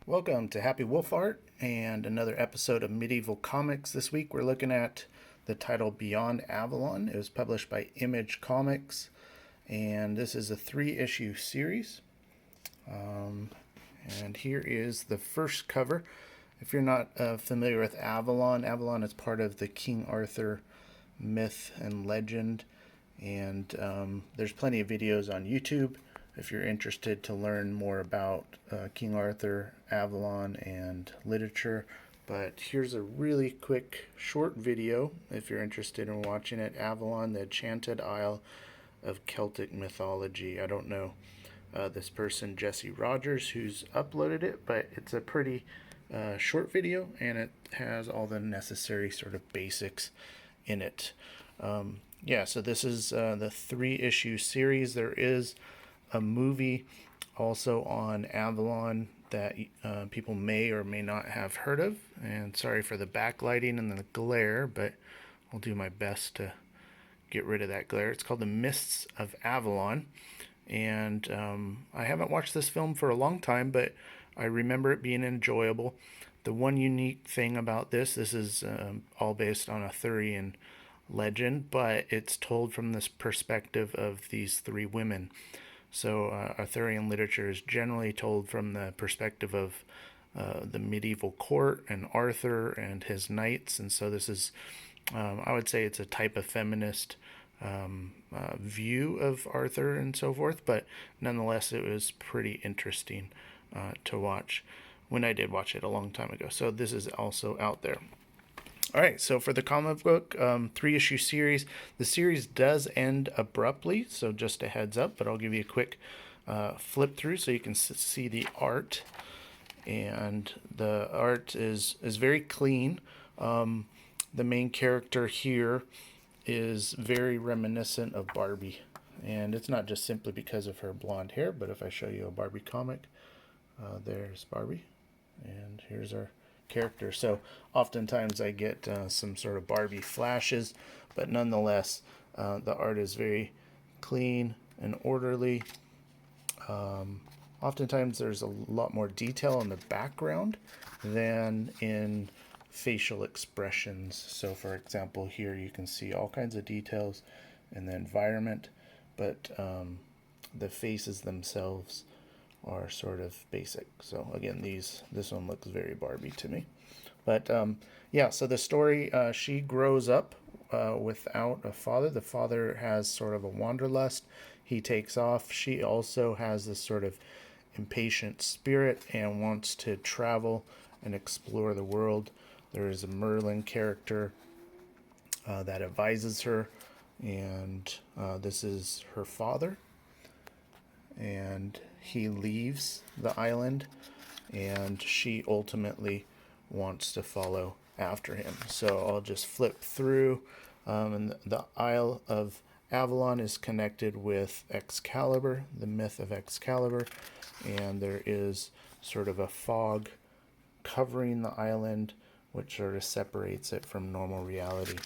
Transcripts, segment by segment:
Welcome to Happy Wolf Art and another episode of Medieval Comics. This week we're looking at the title Beyond Avalon. It was published by Image Comics, and this is a 3-issue series. And here is the first cover. If you're not familiar with Avalon, Avalon is part of the King Arthur myth and legend, and there's plenty of videos on YouTube if you're interested to learn more about King Arthur, Avalon, and literature. But here's a really quick short video if you're interested in watching it. Avalon, the Enchanted Isle of Celtic Mythology. I don't know this person, Jesse Rogers, who's uploaded it, but it's a pretty short video, and it has all the necessary sort of basics in it. So this is the 3-issue series. There is a movie also on Avalon that people may or may not have heard of, and sorry for the backlighting and the glare, but I'll do my best to get rid of that glare. It's called The Mists of Avalon, and I haven't watched this film for a long time, but I remember it being enjoyable. The one unique thing about this is all based on Arthurian legend, but it's told from this perspective of these 3 women. So Arthurian literature is generally told from the perspective of the medieval court and Arthur and his knights. And so this is, I would say it's a type of feminist view of Arthur and so forth. But nonetheless, it was pretty interesting to watch when I did watch it a long time ago. So this is also out there. All right, so for the comic book 3-issue series, the series does end abruptly, so just a heads up, but I'll give you a quick flip through so you can see the art. And the art is very clean. The main character here is very reminiscent of Barbie, and it's not just simply because of her blonde hair, but if I show you a Barbie comic, there's Barbie, and here's our character. So oftentimes I get some sort of Barbie flashes, but nonetheless the art is very clean and orderly. Oftentimes there's a lot more detail in the background than in facial expressions. So for example, here you can see all kinds of details in the environment, but the faces themselves are sort of basic. So again, this one looks very Barbie to me. But so the story, she grows up without a father. The father has sort of a wanderlust. He takes off. She also has this sort of impatient spirit and wants to travel and explore the world. There is a Merlin character that advises her, and this is her father. And he leaves the island, and she ultimately wants to follow after him. So I'll just flip through, and the Isle of Avalon is connected with Excalibur, the myth of Excalibur, and there is sort of a fog covering the island, which sort of separates it from normal reality.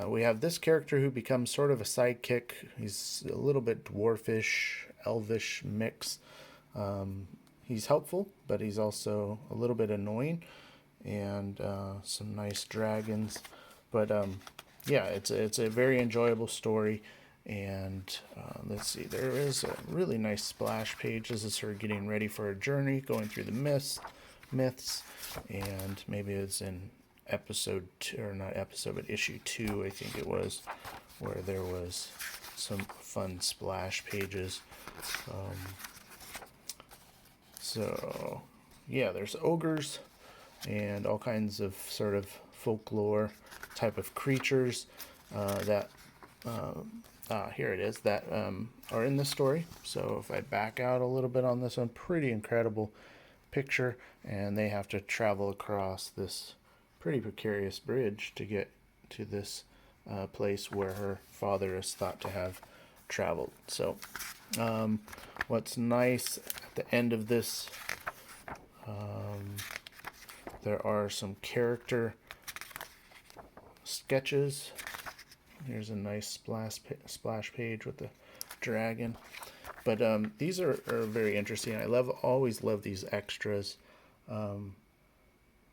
We have this character who becomes sort of a sidekick. He's a little bit dwarfish, elvish mix. He's helpful, but he's also a little bit annoying, and some nice dragons. But it's a very enjoyable story. And let's see, there is a really nice splash page. This is her getting ready for a journey, going through the myths, and maybe it's in episode 2, or not episode, but issue 2, I think it was, where there was some fun splash pages. There's ogres and all kinds of sort of folklore type of creatures that here it is, that are in the story. So if I back out a little bit on this one, pretty incredible picture, and they have to travel across this pretty precarious bridge to get to this place where her father is thought to have traveled. So what's nice at the end of this, there are some character sketches. Here's a nice splash page with the dragon. But these are very interesting. Always love these extras.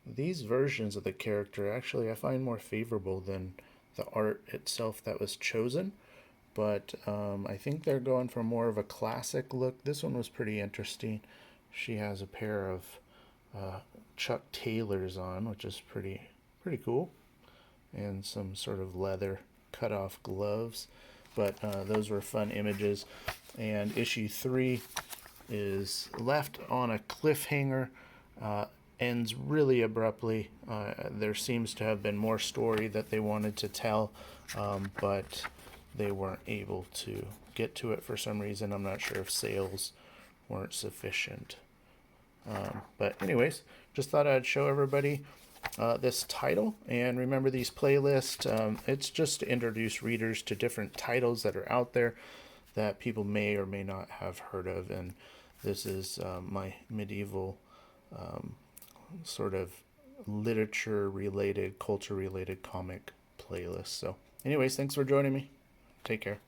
These versions of the character actually I find more favorable than the art itself that was chosen. But I think they're going for more of a classic look. This one was pretty interesting. She has a pair of Chuck Taylors on, which is pretty cool, and some sort of leather cut-off gloves. But those were fun images. And issue 3 is left on a cliffhanger, ends really abruptly. There seems to have been more story that they wanted to tell, but they weren't able to get to it for some reason. I'm not sure if sales weren't sufficient. But anyways, just thought I'd show everybody this title. And remember these playlists, it's just to introduce readers to different titles that are out there that people may or may not have heard of. And this is my medieval sort of literature related, culture related comic playlist. So anyways, thanks for joining me. Take care.